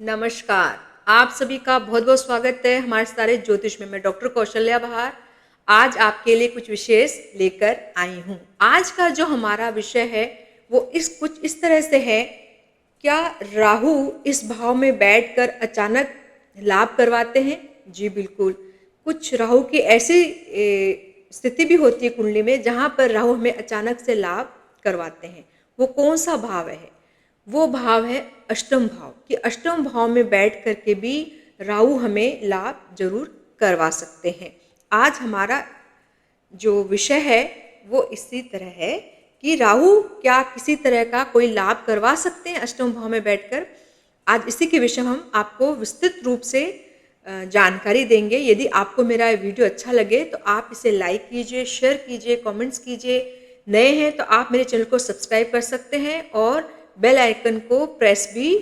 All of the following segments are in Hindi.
नमस्कार। आप सभी का बहुत-बहुत स्वागत है हमारे सारे ज्योतिष में। मैं डॉक्टर कौशल्या बहार आज आपके लिए कुछ विशेष लेकर आई हूँ। आज का जो हमारा विषय है वो कुछ इस तरह से है, क्या राहु इस भाव में बैठकर अचानक लाभ करवाते हैं? जी बिल्कुल। कुछ राहु की ऐसी स्थिति भी होती है कुंडली में जहाँ पर राहु हमें अचानक से लाभ करवाते हैं। वो कौन-सा भाव है? वो भाव है अष्टम भाव, कि अष्टम भाव में बैठ कर के भी राहु हमें लाभ ज़रूर करवा सकते हैं। आज हमारा जो विषय है वो इसी तरह है कि राहु क्या किसी तरह का कोई लाभ करवा सकते हैं अष्टम भाव में बैठकर? आज इसी के विषय में हम आपको विस्तृत रूप से जानकारी देंगे। यदि आपको मेरा वीडियो अच्छा लगे तो आप इसे लाइक कीजिए, शेयर कीजिए, कमेंट्स कीजिए। नए हैं तो आप मेरे चैनल को सब्सक्राइब कर सकते हैं और बेल आइकन को प्रेस भी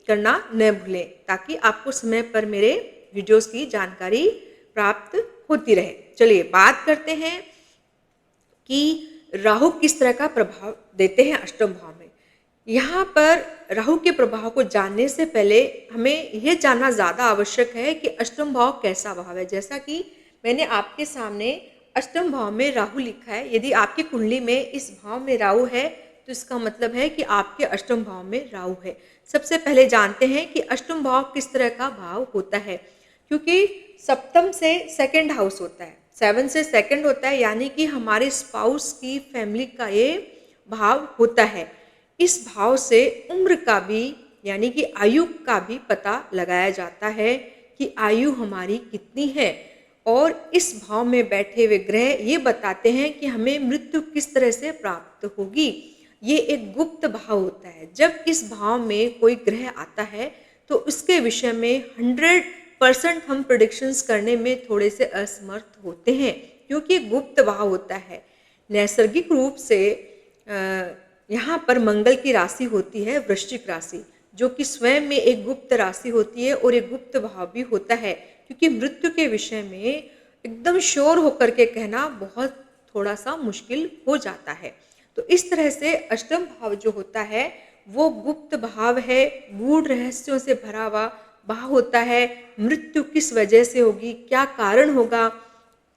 करना न भूलें, ताकि आपको समय पर मेरे वीडियोस की जानकारी प्राप्त होती रहे। चलिए बात करते हैं कि राहु किस तरह का प्रभाव देते हैं अष्टम भाव में। यहाँ पर राहु के प्रभाव को जानने से पहले हमें यह जानना ज़्यादा आवश्यक है कि अष्टम भाव कैसा भाव है। जैसा कि मैंने आपके सामने अष्टम भाव में राहु लिखा है। यदि आपकी कुंडली में इस भाव में राहु है तो इसका मतलब है कि आपके अष्टम भाव में राहु है। सबसे पहले जानते हैं कि अष्टम भाव किस तरह का भाव होता है, क्योंकि सप्तम से सेकंड हाउस होता है, 7 से सेकंड होता है, यानी कि हमारे स्पाउस की फैमिली का ये भाव होता है। इस भाव से उम्र का भी यानी कि आयु का भी पता लगाया जाता है कि आयु हमारी कितनी है, और इस भाव में बैठे हुए ग्रह ये बताते हैं कि हमें मृत्यु किस तरह से प्राप्त होगी। ये एक गुप्त भाव होता है। जब इस भाव में कोई ग्रह आता है तो उसके विषय में 100% हम प्रेडिक्शंस करने में थोड़े से असमर्थ होते हैं, क्योंकि गुप्त भाव होता है। नैसर्गिक रूप से यहाँ पर मंगल की राशि होती है वृश्चिक राशि, जो कि स्वयं में एक गुप्त राशि होती है और एक गुप्त भाव भी होता है, क्योंकि मृत्यु के विषय में एकदम श्योर होकर के कहना बहुत थोड़ा सा मुश्किल हो जाता है। तो इस तरह से अष्टम भाव जो होता है वो गुप्त भाव है, गूढ़ रहस्यों से भरा हुआ भाव होता है। मृत्यु किस वजह से होगी, क्या कारण होगा,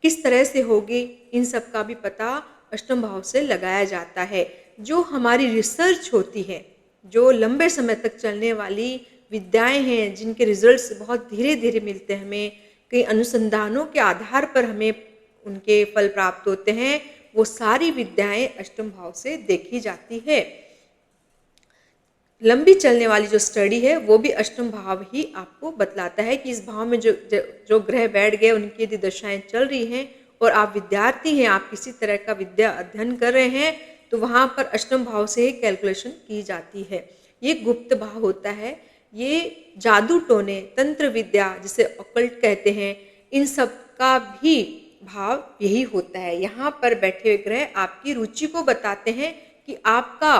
किस तरह से होगी, इन सब का भी पता अष्टम भाव से लगाया जाता है। जो हमारी रिसर्च होती है, जो लंबे समय तक चलने वाली विद्याएं हैं, जिनके रिजल्ट्स बहुत धीरे धीरे मिलते हैं हमें, कई अनुसंधानों के आधार पर हमें उनके फल प्राप्त होते हैं, वो सारी विद्याएं अष्टम भाव से देखी जाती है। लंबी चलने वाली जो स्टडी है वो भी अष्टम भाव ही आपको बतलाता है कि इस भाव में जो ग्रह बैठ गए, उनकी यदि दशाएं चल रही हैं और आप विद्यार्थी हैं, आप किसी तरह का विद्या अध्ययन कर रहे हैं, तो वहाँ पर अष्टम भाव से ही कैलकुलेशन की जाती है। ये गुप्त भाव होता है। ये जादू टोने, तंत्र विद्या जिसे ऑकल्ट कहते हैं, इन सब का भी भाव यही होता है। यहाँ पर बैठे हुए ग्रह आपकी रुचि को बताते हैं कि आपका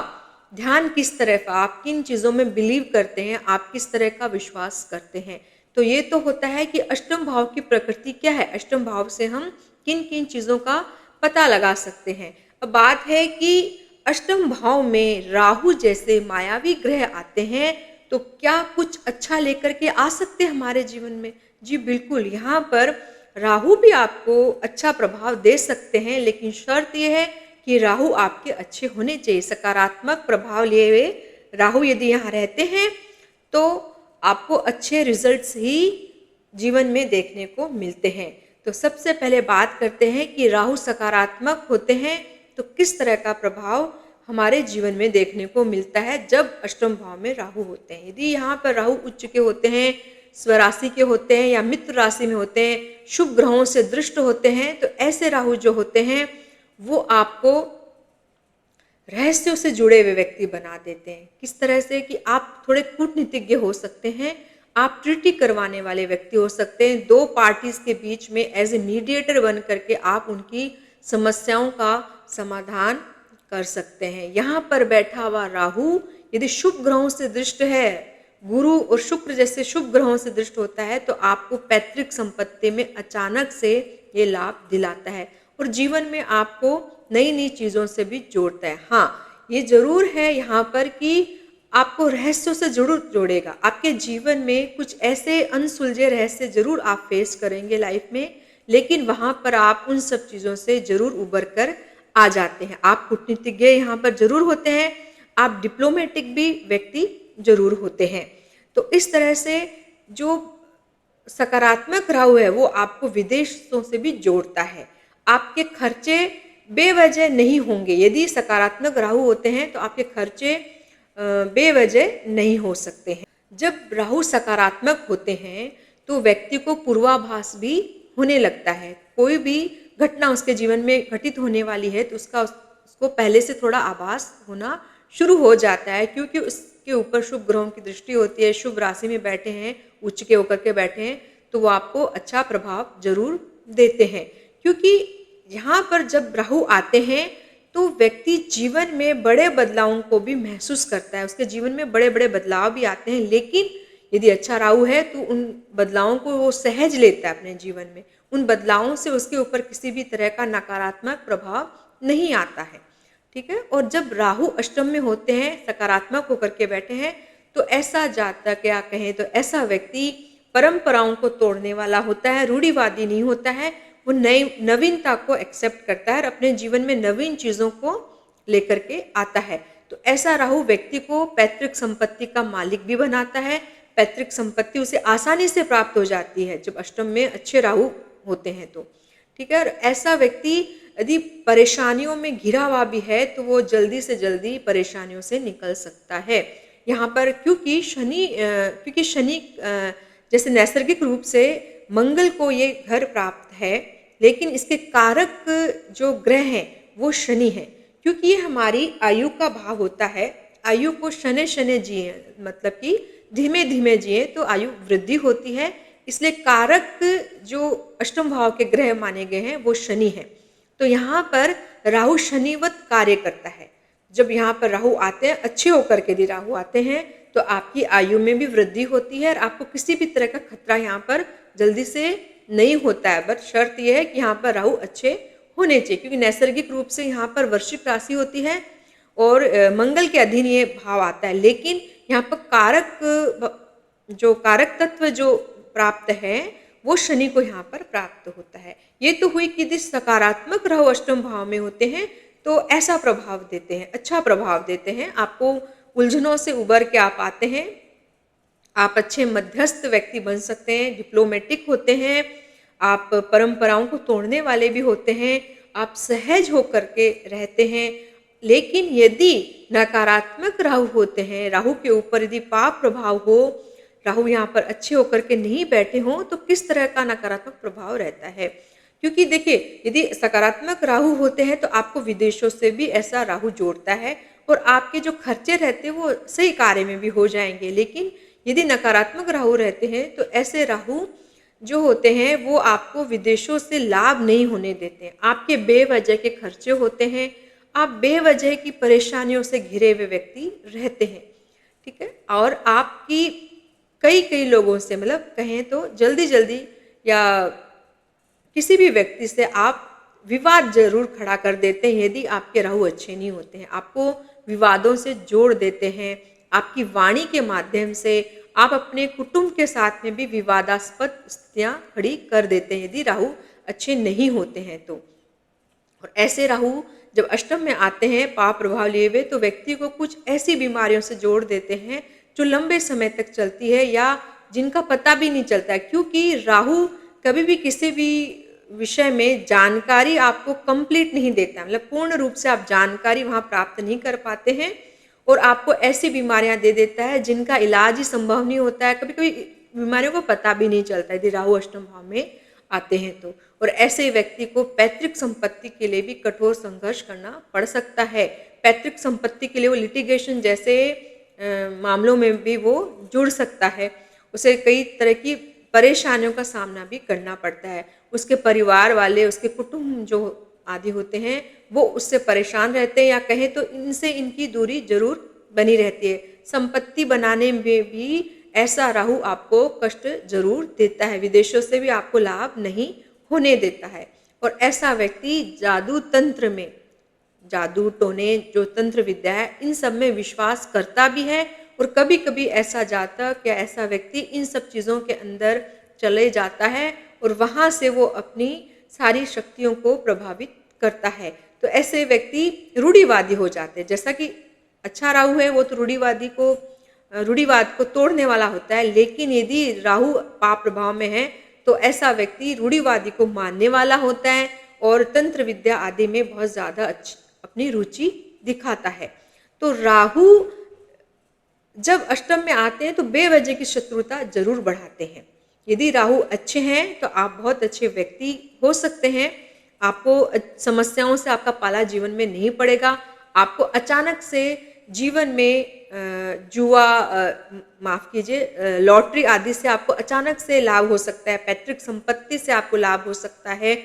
ध्यान किस तरफ, आप किन चीज़ों में बिलीव करते हैं, आप किस तरह का विश्वास करते हैं। तो ये तो होता है कि अष्टम भाव की प्रकृति क्या है, अष्टम भाव से हम किन किन चीज़ों का पता लगा सकते हैं। अब बात है कि अष्टम भाव में राहु जैसे मायावी ग्रह आते हैं तो क्या कुछ अच्छा लेकर के आ सकते हैं हमारे जीवन में? जी बिल्कुल। यहाँ पर राहु भी आपको अच्छा प्रभाव दे सकते हैं, लेकिन शर्त यह है कि राहु आपके अच्छे होने चाहिए। सकारात्मक प्रभाव लिए हुए राहु यदि यहाँ रहते हैं तो आपको अच्छे रिजल्ट्स ही जीवन में देखने को मिलते हैं। तो सबसे पहले बात करते हैं कि राहु सकारात्मक होते हैं तो किस तरह का प्रभाव हमारे जीवन में देखने को मिलता है जब अष्टम भाव में राहु होते हैं। यदि यहाँ पर राहु उच्च के होते हैं, स्वराशि के होते हैं या मित्र राशि में होते हैं, शुभ ग्रहों से दृष्ट होते हैं, तो ऐसे राहु जो होते हैं वो आपको रहस्यों से जुड़े हुए व्यक्ति बना देते हैं। किस तरह से कि आप थोड़े कूटनीतिज्ञ हो सकते हैं, आप ट्रीटी करवाने वाले व्यक्ति हो सकते हैं। दो पार्टीज के बीच में एज ए मीडिएटर बन करके आप उनकी समस्याओं का समाधान कर सकते हैं। यहाँ पर बैठा हुआ राहु यदि शुभ ग्रहों से दृष्ट है, गुरु और शुक्र जैसे शुभ ग्रहों से दृष्ट होता है, तो आपको पैतृक संपत्ति में अचानक से ये लाभ दिलाता है और जीवन में आपको नई नई चीज़ों से भी जोड़ता है। हाँ, ये जरूर है यहाँ पर कि आपको रहस्यों से ज़रूर जोड़ेगा। आपके जीवन में कुछ ऐसे अनसुलझे रहस्य ज़रूर आप फेस करेंगे लाइफ में, लेकिन वहाँ पर आप उन सब चीज़ों से ज़रूर उबर कर आ जाते हैं। आप कूटनीतिज्ञ यहाँ पर ज़रूर होते हैं, आप डिप्लोमेटिक भी व्यक्ति ज़रूर होते हैं। तो इस तरह से जो सकारात्मक राहु है वो आपको विदेशों से भी जोड़ता है। आपके खर्चे बेवजह नहीं होंगे, यदि सकारात्मक राहु होते हैं तो आपके खर्चे बेवजह नहीं हो सकते हैं। जब राहु सकारात्मक होते हैं तो व्यक्ति को पूर्वाभास भी होने लगता है। कोई भी घटना उसके जीवन में घटित होने वाली है तो उसको पहले से थोड़ा आभास होना शुरू हो जाता है, क्योंकि उसके ऊपर शुभ ग्रहों की दृष्टि होती है, शुभ राशि में बैठे हैं, उच्च के होकर के बैठे हैं, तो वो आपको अच्छा प्रभाव ज़रूर देते हैं। क्योंकि यहाँ पर जब राहु आते हैं तो व्यक्ति जीवन में बड़े बदलावों को भी महसूस करता है, उसके जीवन में बड़े-बड़े बदलाव भी आते हैं, लेकिन यदि अच्छा राहु है तो उन बदलावों को वो सहज लेता है अपने जीवन में। उन बदलावों से उसके ऊपर किसी भी तरह का नकारात्मक प्रभाव नहीं आता है, ठीक है? और जब राहु अष्टम में होते हैं, सकारात्मक होकर के बैठे हैं, तो ऐसा जातक या कहें तो ऐसा व्यक्ति परंपराओं को तोड़ने वाला होता है, रूढ़िवादी नहीं होता है, वो नई नवीनता को एक्सेप्ट करता है और अपने जीवन में नवीन चीज़ों को लेकर के आता है। तो ऐसा राहु व्यक्ति को पैतृक संपत्ति का मालिक भी बनाता है, पैतृक संपत्ति उसे आसानी से प्राप्त हो जाती है जब अष्टम में अच्छे राहु होते हैं तो, ठीक है? और ऐसा व्यक्ति यदि परेशानियों में घिरा हुआ भी है तो वो जल्दी से जल्दी परेशानियों से निकल सकता है। यहाँ पर क्योंकि शनि जैसे नैसर्गिक रूप से मंगल को ये घर प्राप्त है, लेकिन इसके कारक जो ग्रह हैं वो शनि है, क्योंकि ये हमारी आयु का भाव होता है। आयु को शनै-शनै जिए, मतलब कि धीमे-धीमे जिए तो आयु वृद्धि होती है, इसलिए कारक जो अष्टम भाव के ग्रह माने गए हैं वो शनि है। तो यहाँ पर राहु शनिवत कार्य करता है। जब यहाँ पर राहु आते हैं, अच्छे होकर के यदि राहु आते हैं तो आपकी आयु में भी वृद्धि होती है और आपको किसी भी तरह का खतरा यहाँ पर जल्दी से नहीं होता है। बट शर्त यह है कि यहाँ पर राहु अच्छे होने चाहिए, क्योंकि नैसर्गिक रूप से यहाँ पर वृश्चिक राशि होती है और मंगल के अधीन ये भाव आता है, लेकिन यहाँ पर कारक तत्व जो प्राप्त है वो शनि को यहाँ पर प्राप्त होता है। ये तो हुई कि यदि सकारात्मक राहु अष्टम भाव में होते हैं तो ऐसा प्रभाव देते हैं, अच्छा प्रभाव देते हैं, आपको उलझनों से उबर के आप आते हैं, आप अच्छे मध्यस्थ व्यक्ति बन सकते हैं, डिप्लोमेटिक होते हैं, आप परंपराओं को तोड़ने वाले भी होते हैं, आप सहज होकर के रहते हैं। लेकिन यदि नकारात्मक राहु होते हैं, राहु के ऊपर यदि पाप प्रभाव हो, राहु यहाँ पर अच्छे होकर के नहीं बैठे हों, तो किस तरह का नकारात्मक प्रभाव रहता है? क्योंकि देखिए, यदि सकारात्मक राहु होते हैं तो आपको विदेशों से भी ऐसा राहु जोड़ता है और आपके जो खर्चे रहते हैं वो सही कार्य में भी हो जाएंगे। लेकिन यदि नकारात्मक राहु रहते हैं तो ऐसे राहु जो होते हैं वो आपको विदेशों से लाभ नहीं होने देते हैं। आपके बेवजह के खर्चे होते हैं, आप बेवजह की परेशानियों से घिरे हुए व्यक्ति रहते हैं, ठीक है? और आपकी कई लोगों से, मतलब कहें तो जल्दी या किसी भी व्यक्ति से आप विवाद जरूर खड़ा कर देते हैं यदि आपके राहु अच्छे नहीं होते हैं। आपको विवादों से जोड़ देते हैं, आपकी वाणी के माध्यम से आप अपने कुटुंब के साथ में भी विवादास्पद स्थितियां खड़ी कर देते हैं यदि राहु अच्छे नहीं होते हैं तो। और ऐसे राहु जब अष्टम में आते हैं पाप प्रभाव लिए हुए, तो व्यक्ति को कुछ ऐसी बीमारियों से जोड़ देते हैं जो लंबे समय तक चलती है या जिनका पता भी नहीं चलता है, क्योंकि राहु कभी भी किसी भी विषय में जानकारी आपको कंप्लीट नहीं देता, मतलब पूर्ण रूप से आप जानकारी वहाँ प्राप्त नहीं कर पाते हैं और आपको ऐसी बीमारियां दे देता है जिनका इलाज ही संभव नहीं होता है। कभी-कभी बीमारियों को पता भी नहीं चलता यदि राहु अष्टम भाव में आते हैं तो। और ऐसे व्यक्ति को पैतृक संपत्ति के लिए भी कठोर संघर्ष करना पड़ सकता है। पैतृक संपत्ति के लिए वो लिटिगेशन जैसे मामलों में भी वो जुड़ सकता है, उसे कई तरह की परेशानियों का सामना भी करना पड़ता है। उसके परिवार वाले, उसके कुटुंब जो आदि होते हैं वो उससे परेशान रहते हैं, या कहें तो इनसे इनकी दूरी जरूर बनी रहती है। संपत्ति बनाने में भी ऐसा राहु आपको कष्ट जरूर देता है, विदेशों से भी आपको लाभ नहीं होने देता है। और ऐसा व्यक्ति जादू तंत्र में, जादू टोने जो तंत्र विद्या है इन सब में विश्वास करता भी है और कभी-कभी ऐसा जातक या ऐसा व्यक्ति इन सब चीज़ों के अंदर चले जाता है और वहाँ से वो अपनी सारी शक्तियों को प्रभावित करता है। तो ऐसे व्यक्ति रूढ़िवादी हो जाते हैं। जैसा कि अच्छा राहु है वो तो रूढ़िवाद को तोड़ने वाला होता है, लेकिन यदि राहु पाप प्रभाव में है तो ऐसा व्यक्ति रूढ़िवादी को मानने वाला होता है और तंत्र विद्या आदि में बहुत ज़्यादा अपनी रुचि दिखाता है। तो राहु जब अष्टम में आते हैं तो बेवजह की शत्रुता जरूर बढ़ाते हैं। यदि राहु अच्छे हैं तो आप बहुत अच्छे व्यक्ति हो सकते हैं। आपको समस्याओं से आपका पाला जीवन में नहीं पड़ेगा। आपको अचानक से जीवन में जुआ, माफ कीजिए, लॉटरी आदि से आपको अचानक से लाभ हो सकता है। पैतृक संपत्ति से आपको लाभ हो सकता है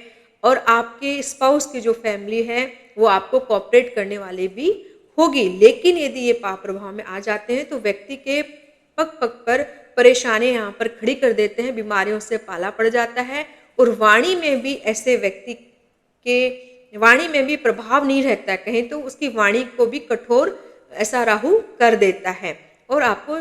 और आपके स्पाउस की जो फैमिली है वो आपको कोऑपरेट करने वाले भी होगी। लेकिन यदि ये पाप प्रभाव में आ जाते हैं तो व्यक्ति के पग पग पर परेशानियां यहाँ पर खड़ी कर देते हैं, बीमारियों से पाला पड़ जाता है और वाणी में भी ऐसे व्यक्ति के वाणी में भी प्रभाव नहीं रहता है। कहीं तो उसकी वाणी को भी कठोर ऐसा राहु कर देता है और आपको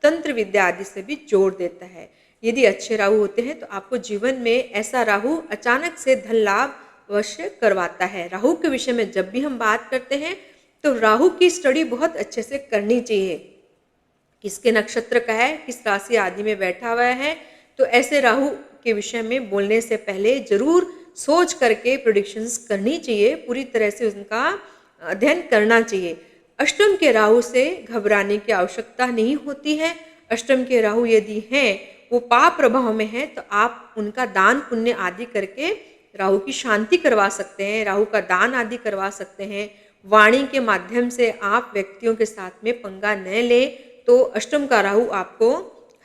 तंत्र विद्या आदि से भी जोड़ देता है। यदि अच्छे राहु होते हैं तो आपको जीवन में ऐसा राहु अचानक से धन लाभ अवश्य करवाता है। राहु के विषय में जब भी हम बात करते हैं तो राहु की स्टडी बहुत अच्छे से करनी चाहिए। किसके नक्षत्र का है, किस राशि आदि में बैठा हुआ है, तो ऐसे राहु के विषय में बोलने से पहले जरूर सोच करके प्रेडिक्शंस करनी चाहिए, पूरी तरह से उनका अध्ययन करना चाहिए। अष्टम के राहु से घबराने की आवश्यकता नहीं होती है। अष्टम के राहु यदि हैं वो पाप प्रभाव में है तो आप उनका दान पुण्य आदि करके राहु की शांति करवा सकते हैं, राहु का दान आदि करवा सकते हैं। वाणी के माध्यम से आप व्यक्तियों के साथ में पंगा न लें तो अष्टम का राहु आपको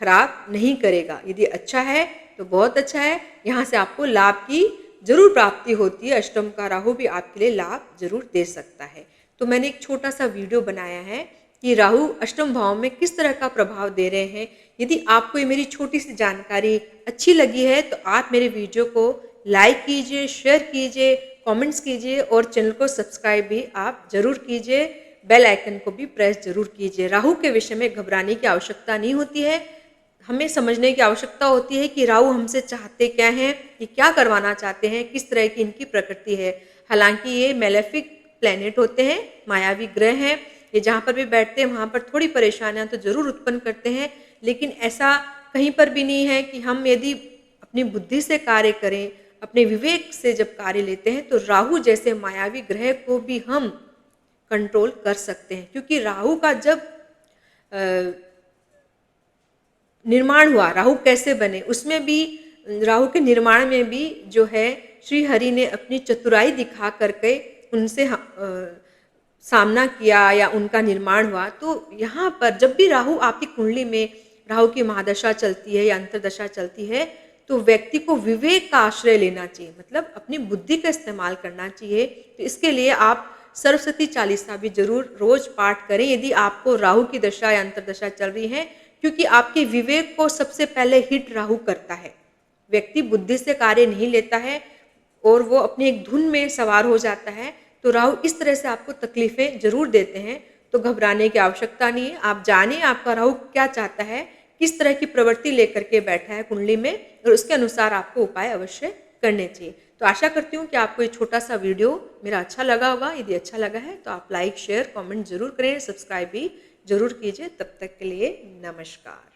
खराब नहीं करेगा। यदि अच्छा है तो बहुत अच्छा है, यहाँ से आपको लाभ की जरूर प्राप्ति होती है। अष्टम का राहु भी आपके लिए लाभ जरूर दे सकता है। तो मैंने एक छोटा सा वीडियो बनाया है कि राहु अष्टम भाव में किस तरह का प्रभाव दे रहे हैं। यदि आपको ये मेरी छोटी सी जानकारी अच्छी लगी है तो आप मेरे वीडियो को लाइक कीजिए, शेयर कीजिए, कमेंट्स कीजिए और चैनल को सब्सक्राइब भी आप जरूर कीजिए। बेल आइकन को भी प्रेस जरूर कीजिए। राहु के विषय में घबराने की आवश्यकता नहीं होती है। हमें समझने की आवश्यकता होती है कि राहु हमसे चाहते क्या हैं, ये क्या करवाना चाहते हैं, किस तरह की इनकी प्रकृति है। हालांकि ये मेलेफिक प्लैनेट होते हैं, मायावी ग्रह हैं, ये जहाँ पर भी बैठते हैं वहाँ पर थोड़ी परेशानियाँ तो जरूर उत्पन्न करते हैं, लेकिन ऐसा कहीं पर भी नहीं है कि हम यदि अपनी बुद्धि से कार्य करें, अपने विवेक से जब कार्य लेते हैं तो राहु जैसे मायावी ग्रह को भी हम कंट्रोल कर सकते हैं। क्योंकि राहु का जब निर्माण हुआ, राहु कैसे बने, उसमें भी राहु के निर्माण में भी जो है श्री हरि ने अपनी चतुराई दिखा करके उनसे सामना किया या उनका निर्माण हुआ। तो यहाँ पर जब भी राहु आपकी कुंडली में राहु की महादशा चलती है या अंतरदशा चलती है तो व्यक्ति को विवेक का आश्रय लेना चाहिए, मतलब अपनी बुद्धि का इस्तेमाल करना चाहिए। तो इसके लिए आप सरस्वती चालीसा भी जरूर रोज पाठ करें यदि आपको राहु की दशा या अंतरदशा चल रही है, क्योंकि आपके विवेक को सबसे पहले हिट राहु करता है। व्यक्ति बुद्धि से कार्य नहीं लेता है और वो अपनी एक धुन में सवार हो जाता है, तो राहु इस तरह से आपको तकलीफें जरूर देते हैं। तो घबराने की आवश्यकता नहीं है। आप जानिए आपका राहु क्या चाहता है, किस तरह की प्रवृत्ति लेकर के बैठा है कुंडली में, और उसके अनुसार आपको उपाय अवश्य करने चाहिए। तो आशा करती हूँ कि आपको ये छोटा सा वीडियो मेरा अच्छा लगा होगा। यदि अच्छा लगा है तो आप लाइक, शेयर, कमेंट जरूर करें, सब्सक्राइब भी जरूर कीजिए। तब तक के लिए नमस्कार।